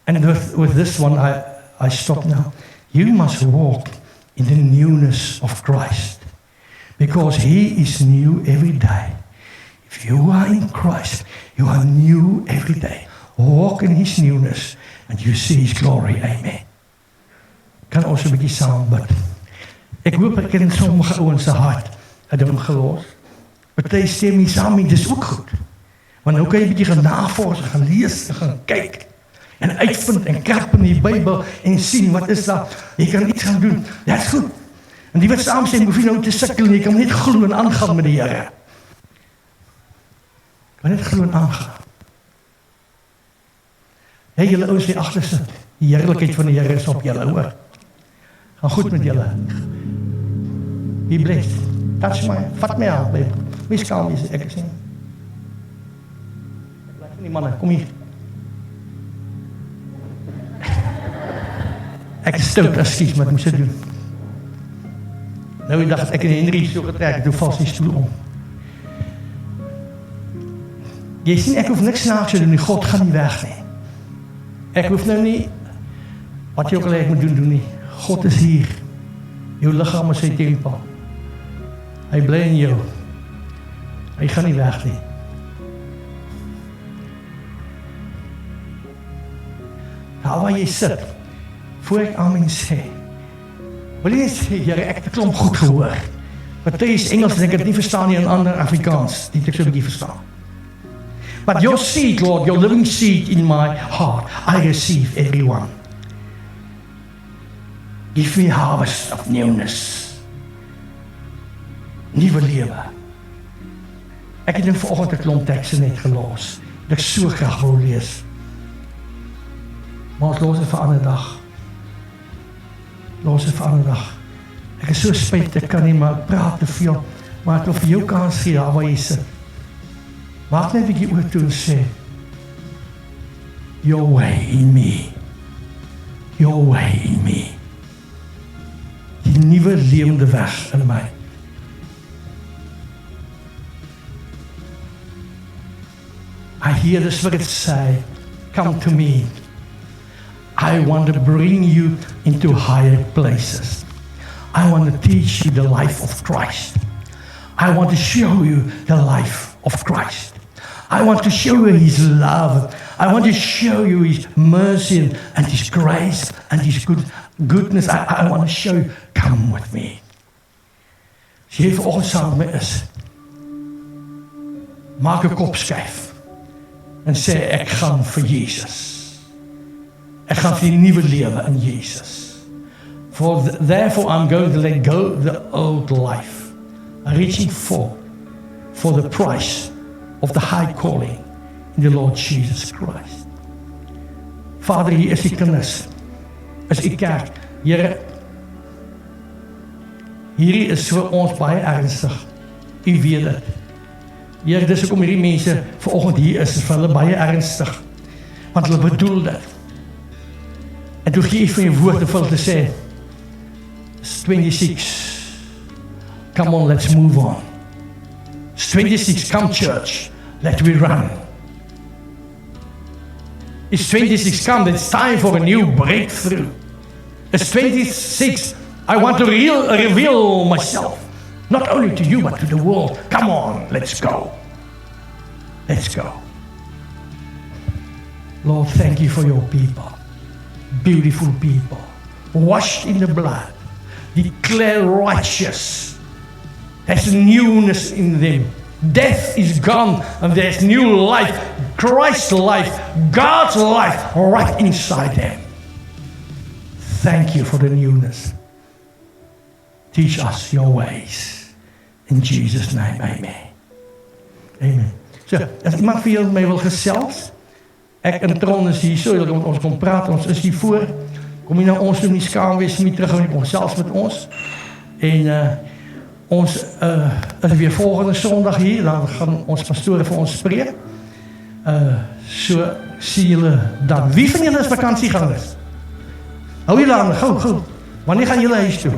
and with this one I stop now. You must walk in the newness of Christ, because he is new every day. If you are in Christ, you are new every day. Walk in his newness and you see his glory. Amen. Kan ons 'n bietjie saam bid. Ek hoop ek in sommige ouens se hart het hom gelos. Party stem nie saam nie, dis ook goed. Want nou kan jy 'n bietjie gaan navors, gaan lees, gaan kyk en uitvind en krap in die Bybel en sien wat is daar. Jy kan iets gaan doen. Dis goed. En die wat saam sê, hoef jy nou te sukkel nie, jy kan net glo en aangaan met die Here. Kan net glo en aangaan. Hey, julle ouens die agter sit. Die heerlikheid van die Here is op julle, hoor. Gaan goed met julle. Be blessed. Touch my, vat my aan, baby. Wees kalm, ek is nie. Blijf van die manne, kom hier. Ek is stout, askies, maar ek moes dit doen. Nou die dag het ek in Henry so getrek, toe vals die stoel om. Jy sien, ek hoef niks naaks te doen nie, God gaan nie weg nie. Ek hoef nou nie, wat jy ook al ek moet doen nie. God is hier. Jou liggaam is sy tempel. Hy bly in jou. Hy gaan nie weg nie. Daar waar jy sit, voor ek amen sê, wil jy sê, Here, ek het 'n klomp goed gehoor. Party is Engels en ek het nie verstaan nie, en ander Afrikaans, die ek so 'n bietjie verstaan. But your seed, Lord, your living seed in my heart, I receive everyone. Give me harvest of newness. Nuwe lewe. Ek het nou vanoggend 'n klomp tekste net gelos. Ek so graag wou lees. Maar ons los dit vir 'n ander dag. Los dit vir 'n ander dag. Ek is so spyt, ek kan nie maar praat te veel, maar ek wil vir jou kans gee daar waar jy sit. Maak net 'n bietjie oor toe en sê, your way in me. Your way in me. Die nuwe lewende weg in my. I hear the Spirit say, come to me. I want to bring you into higher places. I want to teach you the life of Christ. I want to show you the life of Christ. I want to show you his love. I want to show you his mercy and his grace and his goodness. I want to show you, come with me. As jy vanoggend saam met my is, maak 'n kop skuif en sê, ek gaan vir Jesus. Ek gaan vir die nuwe lewe in Jesus. Therefore I'm going to let go the old life, reaching for the price of the high calling in the Lord Jesus Christ. Vader, hier is die kinders, is die kerk. Here, hierdie is vir ons baie ernstig. U weet dit. Here, dis hoekom hierdie mense vanoggend hier is vir hulle baie ernstig. Want hulle bedoel dit. En toe gee jy vir jou woord om te sê, It's 26. Come on, let's move on. It's 26. Come, church. Let we run. It's 26. Come, it's time for a new breakthrough. It's 26. I want to reveal myself. Not only to you, but to the world. Come on, let's go. Let's go. Lord, thank you for your people. Beautiful people. Washed in the blood. Declared righteous. There's newness in them. Death is gone and there's new life. Christ's life. God's life right inside them. Thank you for the newness. Teach us your ways. In Jesus' name, amen. Amen. So, as iemand vir julle met my wil gesels, ek en Tron is hier so, julle kan met ons kom praat, ons is hier voor. Kom hier na ons toe, nie skaam wees, nie terug, nie kom selfs met ons. En ons is weer volgende Sondag hier, dan gaan ons pastore vir ons spreek. So, sien julle dan. Wie van julle is vakantie gaan is? Hou julle aan, gou. Wanneer gaan julle huis toe?